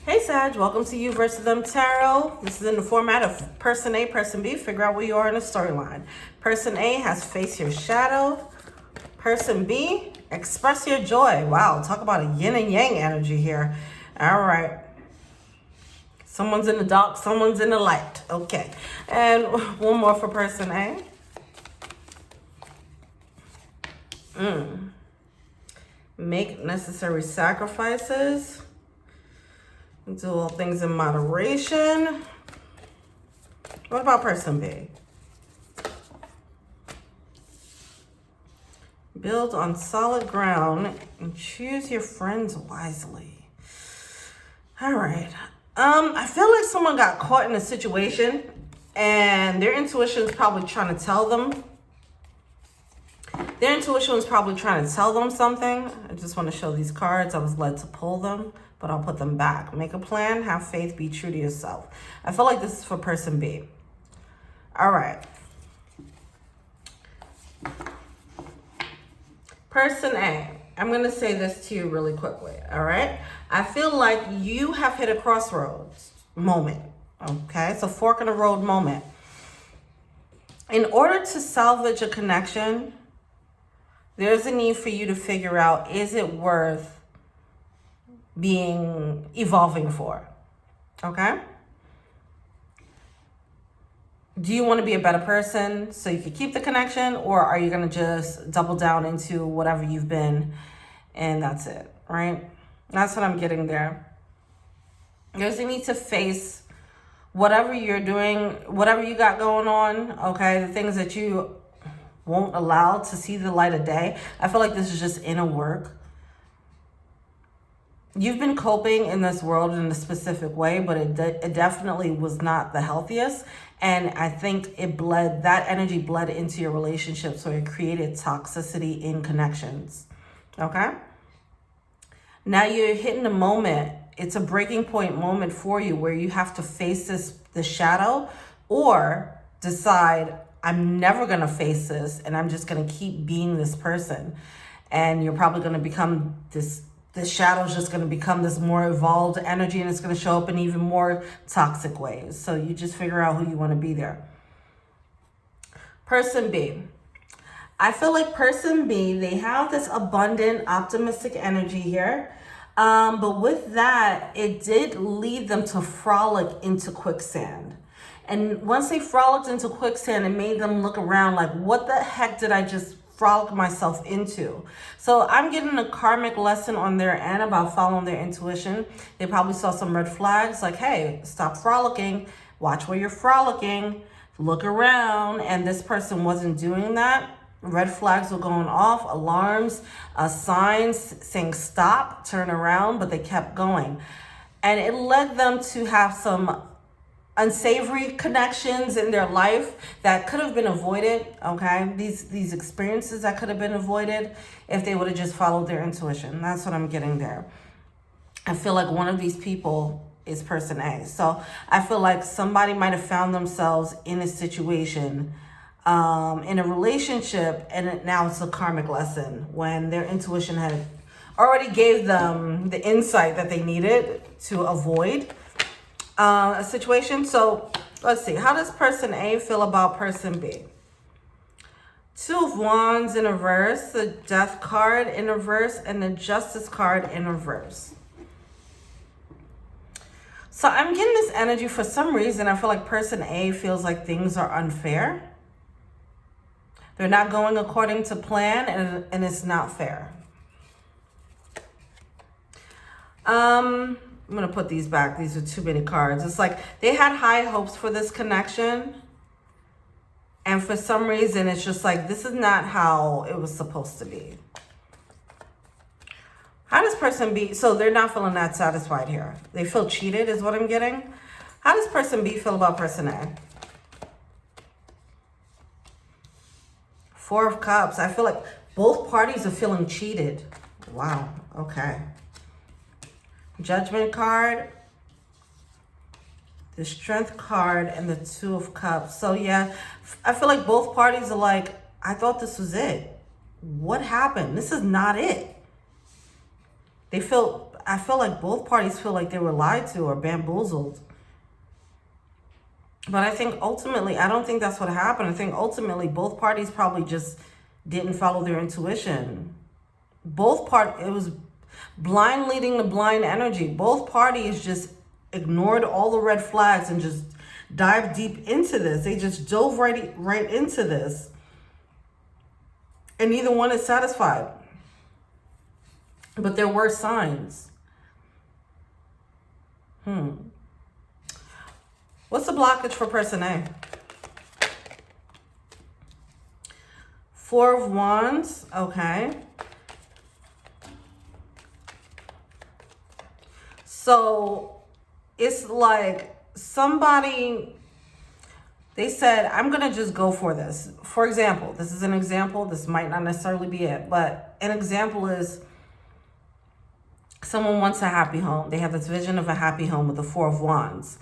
Hey Sag, welcome to You versus Them Tarot. This is in the format of Person A, Person B. Figure out where you are in the storyline. Person A has Face Your Shadow. Person B, Express Your Joy. Wow, talk about a yin and yang energy here. All right. Someone's in the dark, someone's in the light. Okay. And one more for Person A. Make necessary sacrifices. Do all things in moderation. What about Person B? Build on solid ground and choose your friends wisely. All right. I feel like someone got caught in a situation and their intuition is probably trying to tell them. Their intuition was probably trying to tell them something. I just want to show these cards. I was led to pull them, but I'll put them back. Make a plan, have faith, be true to yourself. I feel like this is for Person B. All right. Person A, I'm going to say this to you really quickly, all right? I feel like you have hit a crossroads moment, okay? It's a fork in the road moment. In order to salvage a connection, there's a need for you to figure out, is it worth evolving for, okay? Do you want to be a better person so you can keep the connection, or are you going to just double down into whatever you've been and that's it, right? That's what I'm getting there. There's a need to face whatever you're doing, whatever you got going on, okay? The things that you won't allow to see the light of day. I feel like this is just inner work. You've been coping in this world in a specific way, but it definitely was not the healthiest. And I think that energy bled into your relationship, so it created toxicity in connections, okay? Now you're hitting a moment. It's a breaking point moment for you where you have to face the shadow, or decide, I'm never going to face this and I'm just going to keep being this person. And you're probably going to become this shadow is just going to become this more evolved energy, and it's going to show up in even more toxic ways. So you just figure out who you want to be there. Person B. I feel like Person B, they have this abundant, optimistic energy here. But with that, it did lead them to frolic into quicksand. And once they frolicked into quicksand, it made them look around like, what the heck did I just frolic myself into? So I'm getting a karmic lesson on their end about following their intuition. They probably saw some red flags like, hey, stop frolicking. Watch where you're frolicking. Look around. And this person wasn't doing that. Red flags were going off, alarms, signs saying stop, turn around, but they kept going. And it led them to have some unsavory connections in their life that could have been avoided, okay? These experiences that could have been avoided if they would have just followed their intuition. That's what I'm getting there. I feel like one of these people is Person A. So I feel like somebody might have found themselves in a situation, in a relationship, and now it's a karmic lesson when their intuition had already gave them the insight that they needed to avoid a situation. So let's see, how does Person A feel about Person B? Two of Wands in reverse, the Death card in reverse, and the Justice card in reverse. So I'm getting this energy for some reason. I feel like Person A feels like things are unfair. They're not going according to plan, and it's not fair. I'm going to put these back. These are too many cards. It's like they had high hopes for this connection. And for some reason, it's just like, this is not how it was supposed to be. How does Person B, so they're not feeling that satisfied here. They feel cheated is what I'm getting. How does Person B feel about Person A? Four of Cups. I feel like both parties are feeling cheated. Wow. Okay. Judgment card, the Strength card, and the Two of Cups. So yeah, I feel like both parties are like, I thought this was it. What happened? This is not it. They feel, I feel like both parties feel like they were lied to or bamboozled. But I think ultimately, I don't think that's what happened. I think ultimately both parties probably just didn't follow their intuition. It was blind leading the blind energy. Both parties just ignored all the red flags and just dived deep into this. They just dove right into this. And neither one is satisfied. But there were signs. What's the blockage for person A? Four of Wands. Okay. So it's like somebody, they said, I'm going to just go for this. For example, this is an example. This might not necessarily be it, but an example is someone wants a happy home. They have this vision of a happy home with the Four of Wands.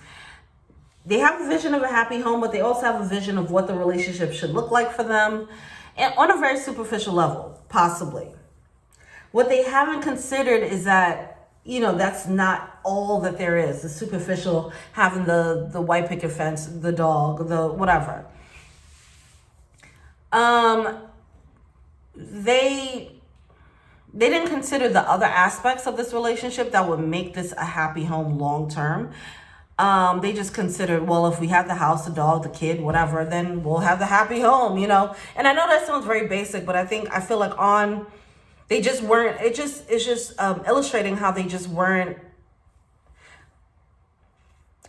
They have a vision of a happy home, but they also have a vision of what the relationship should look like for them, and on a very superficial level, possibly. What they haven't considered is that, that's not all that there is. The superficial, having the white picket fence, the dog, the whatever. They didn't consider the other aspects of this relationship that would make this a happy home long term. They just considered, well, if we have the house, the dog, the kid, whatever, then we'll have the happy home, And I know that sounds very basic, but I feel like they just weren't, it's just illustrating how they just weren't,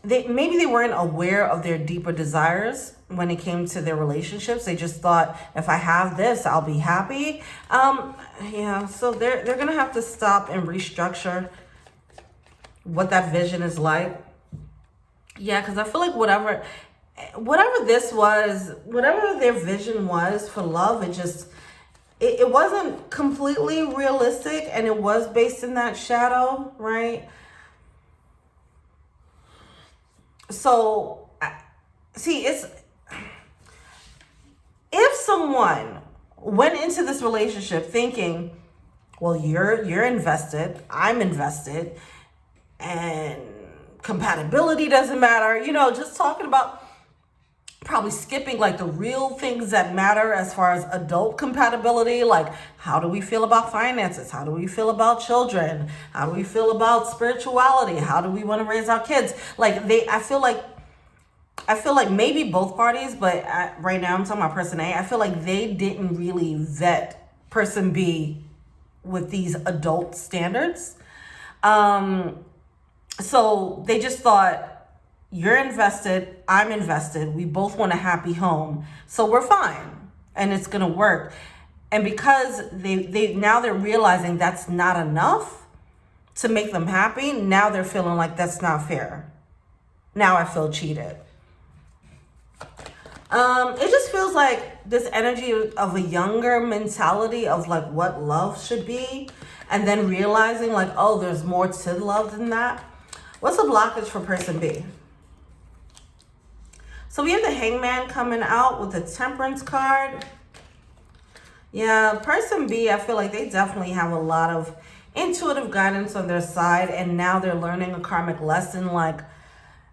maybe they weren't aware of their deeper desires when it came to their relationships. They just thought, if I have this, I'll be happy. So they're going to have to stop and restructure what that vision is like. Yeah, because I feel like whatever this was, whatever their vision was for love, it wasn't completely realistic, and it was based in that shadow, right? So, see, if someone went into this relationship thinking, well, you're invested, I'm invested, and compatibility doesn't matter, just talking about probably skipping like the real things that matter as far as adult compatibility, like how do we feel about finances, how do we feel about children, how do we feel about spirituality, how do we want to raise our kids, I feel like maybe both parties, but right now I'm talking about person A. I feel like they didn't really vet person B with these adult standards. So they just thought, you're invested, I'm invested, we both want a happy home, so we're fine, and it's gonna work. And because now they're realizing that's not enough to make them happy, now they're feeling like that's not fair. Now I feel cheated. It just feels like this energy of a younger mentality of like what love should be, and then realizing like, oh, there's more to love than that. What's the blockage for person B? So we have the Hangman coming out with the Temperance card. Yeah, person B, I feel like they definitely have a lot of intuitive guidance on their side, and now they're learning a karmic lesson like,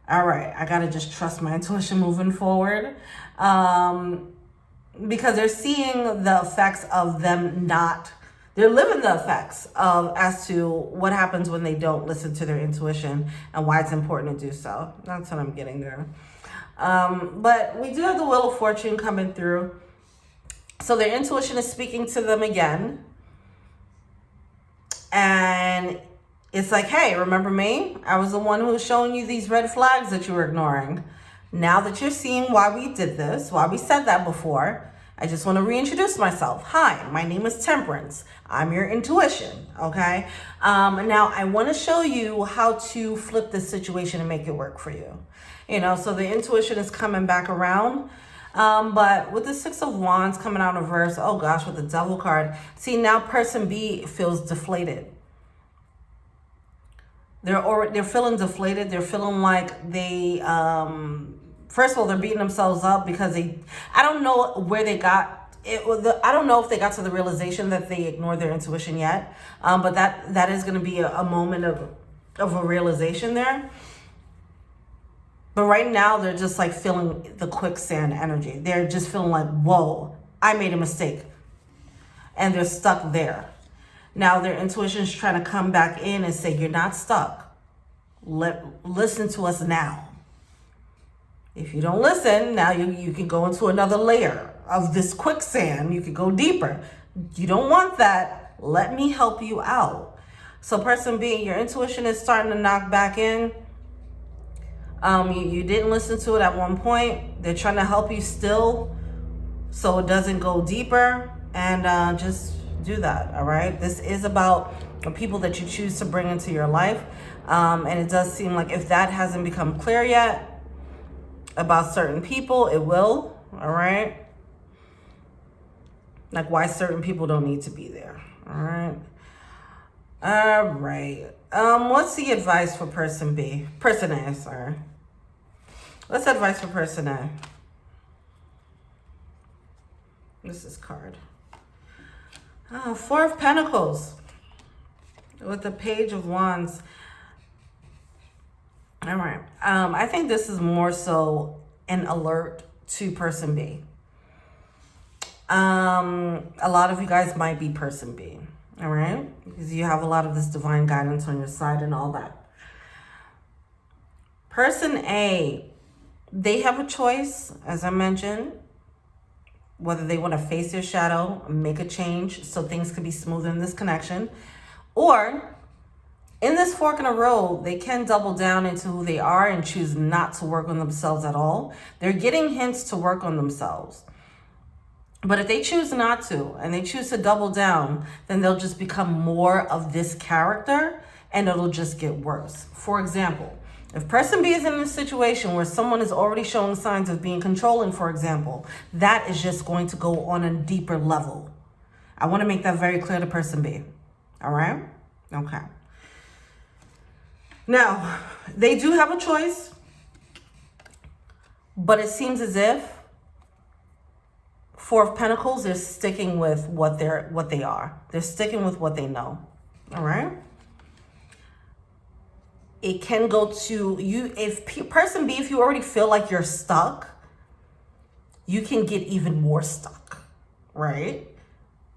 all right, I gotta just trust my intuition moving forward. Because they're seeing the effects of them they're living the effects of as to what happens when they don't listen to their intuition and why it's important to do so. That's what I'm getting there. But we do have the Wheel of Fortune coming through. So their intuition is speaking to them again. And it's like, hey, remember me? I was the one who was showing you these red flags that you were ignoring. Now that you're seeing why we did this, why we said that before, I just want to reintroduce myself. Hi, my name is Temperance. I'm your intuition, okay? Now I want to show you how to flip this situation and make it work for you. So the intuition is coming back around. But with the Six of Wands coming out in reverse, oh gosh, with the Devil card. See, now person B feels deflated. They're feeling deflated. They're feeling like they first of all, they're beating themselves up because I don't know where they got it. I don't know if they got to the realization that they ignored their intuition yet. But that is going to be a moment of a realization there. But right now, they're just like feeling the quicksand energy. They're just feeling like, whoa, I made a mistake. And they're stuck there. Now their intuition is trying to come back in and say, you're not stuck. Listen to us now. If you don't listen, now you can go into another layer of this quicksand. You can go deeper. You don't want that. Let me help you out. So person B, your intuition is starting to knock back in. You didn't listen to it at one point. They're trying to help you still so it doesn't go deeper. And just do that, all right? This is about the people that you choose to bring into your life. And it does seem like if that hasn't become clear yet about certain people, it will, all right? Like why certain people don't need to be there, all right? All right. What's the advice for person B? Person A, sorry. What's the advice for person A? This is card. Four of Pentacles with the Page of Wands. All right. I think this is more so an alert to person B. A lot of you guys might be person B. All right. Because you have a lot of this divine guidance on your side and all that. Person A, they have a choice, as I mentioned, whether they want to face their shadow, make a change so things can be smooth in this connection, or in this fork in the road, they can double down into who they are and choose not to work on themselves at all. They're getting hints to work on themselves. But if they choose not to and they choose to double down, then they'll just become more of this character and it'll just get worse. For example, if person B is in a situation where someone is already showing signs of being controlling, for example, that is just going to go on a deeper level. I want to make that very clear to person B. All right? Okay. Now, they do have a choice, but it seems as if Four of Pentacles, they're sticking with what they are. They're sticking with what they know. All right? It can go to you. If person B, if you already feel like you're stuck, you can get even more stuck, right?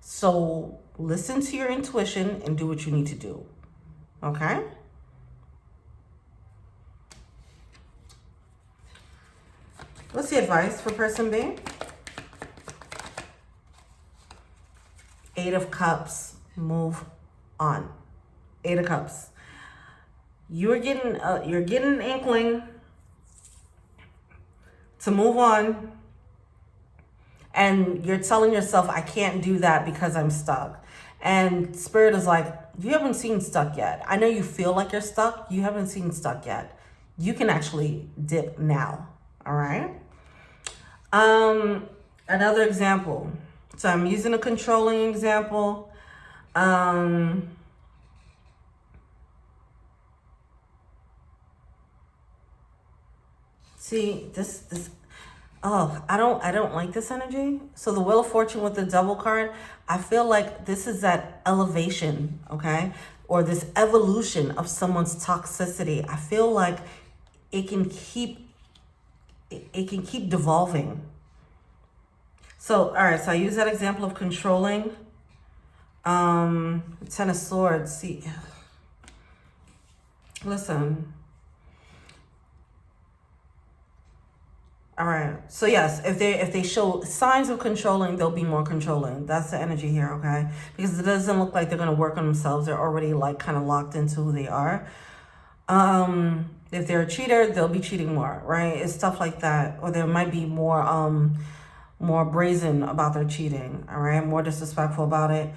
So listen to your intuition and do what you need to do. Okay? What's the advice for person B? Eight of Cups, move on. Eight of Cups. You're getting an inkling to move on. And you're telling yourself, I can't do that because I'm stuck. And Spirit is like, you haven't seen stuck yet. I know you feel like you're stuck. You haven't seen stuck yet. You can actually dip now. All right. Another example. So I'm using a controlling example. See, I don't like this energy. So the Wheel of Fortune with the Devil card, I feel like this is that elevation, okay? Or this evolution of someone's toxicity. I feel like it can keep devolving. So, all right, so I use that example of controlling. Ten of Swords, see, listen. All right. So yes, if they show signs of controlling, they'll be more controlling. That's the energy here, okay? Because it doesn't look like they're going to work on themselves. They're already like kind of locked into who they are. If they're a cheater, they'll be cheating more, right? It's stuff like that. Or there might be more brazen about their cheating, all right? More disrespectful about it.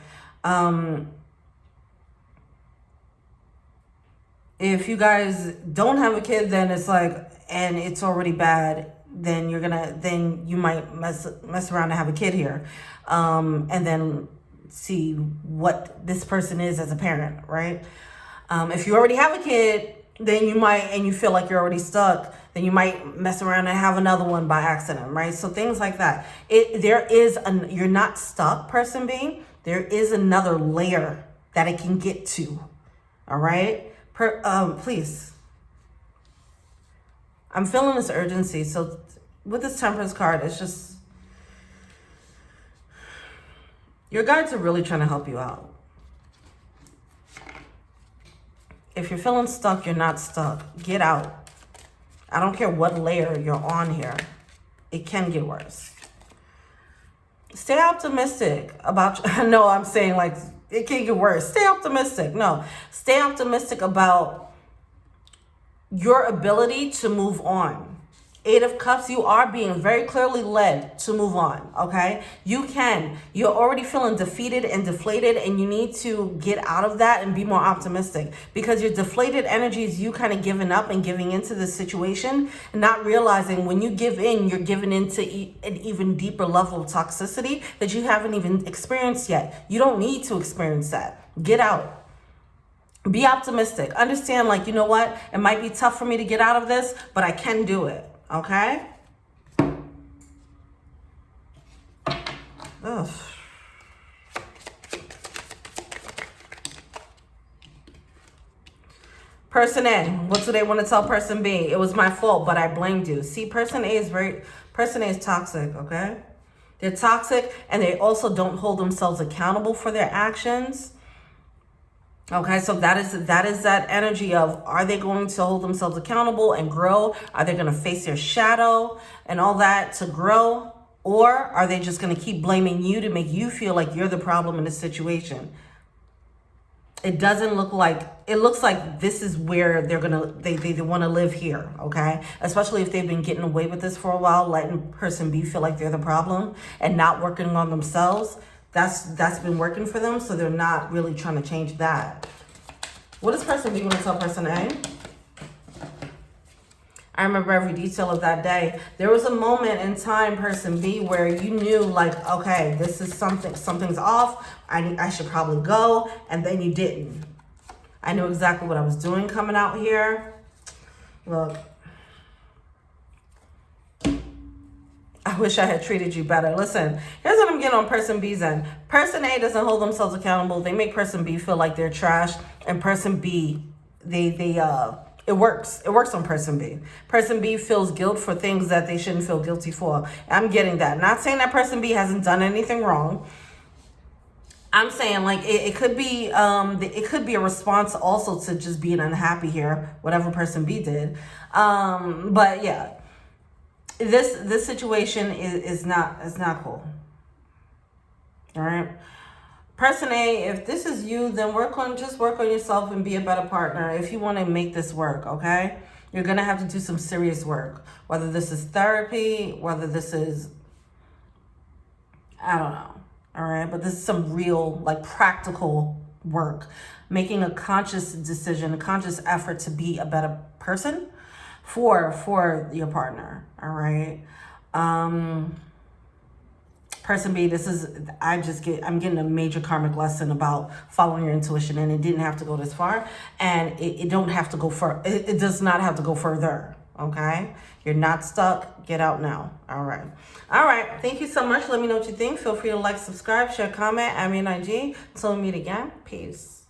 If you guys don't have a kid, then it's like, and it's already bad, then you might mess around and have a kid here. And then see what this person is as a parent, right? If you already have a kid then you might, and you feel like you're already stuck, then you might mess around and have another one by accident, right? So things like that. You're not stuck, person B. There is another layer that it can get to. All right? Please. I'm feeling this urgency. So with this Temperance card, it's just, your guides are really trying to help you out. If you're feeling stuck, you're not stuck. Get out. I don't care what layer you're on here. It can get worse. Stay optimistic about, no, I'm saying like, it can get worse. Stay optimistic. No, stay optimistic about your ability to move on. 8 of Cups, you are being very clearly led to move on, okay? You can. You're already feeling defeated and deflated, and you need to get out of that and be more optimistic, because your deflated energy is you kind of giving up and giving into the situation and not realizing when you give in, you're giving into an even deeper level of toxicity that you haven't even experienced yet. You don't need to experience that. Get out. Be optimistic. Understand, like, you know what? It might be tough for me to get out of this, but I can do it. Okay? Ugh. Person A, what do they want to tell person B? It was my fault, but I blamed you. See, person A is toxic, okay? They're toxic, and they also don't hold themselves accountable for their actions. Okay, so that is that energy of, are they going to hold themselves accountable and grow? Are they going to face their shadow and all that to grow? Or are they just going to keep blaming you to make you feel like you're the problem in the situation? It doesn't look like, it looks like this is where they want to live here, okay? Especially if they've been getting away with this for a while, letting person B feel like they're the problem and not working on themselves. That's been working for them, so they're not really trying to change that. What does person B want to tell person A? I remember every detail of that day. There was a moment in time, person B, where you knew, like, okay, this is something's off. I should probably go, and then you didn't. I knew exactly what I was doing coming out here. Look. I wish I had treated you better. Listen, here's what I'm getting on person B's end. Person A doesn't hold themselves accountable. They make person B feel like they're trash. And person B, it works. It works on person B. Person B feels guilt for things that they shouldn't feel guilty for. I'm getting that. Not saying that person B hasn't done anything wrong. I'm saying, like, it could be a response also to just being unhappy here, whatever person B did. But yeah. This situation is not cool. All right. Person A, if this is you, then work on yourself and be a better partner if you want to make this work, okay? You're going to have to do some serious work. Whether this is therapy, whether this is, I don't know. All right. But this is some real, like, practical work. Making a conscious decision, a conscious effort to be a better person for your partner. All right. Person B, I'm getting a major karmic lesson about following your intuition, and it didn't have to go this far, and it don't have to go it does not have to go further. Okay. You're not stuck. Get out now. All right. Thank you so much. Let me know what you think. Feel free to like, subscribe, share, comment, add me on IG. Till we meet again. Peace.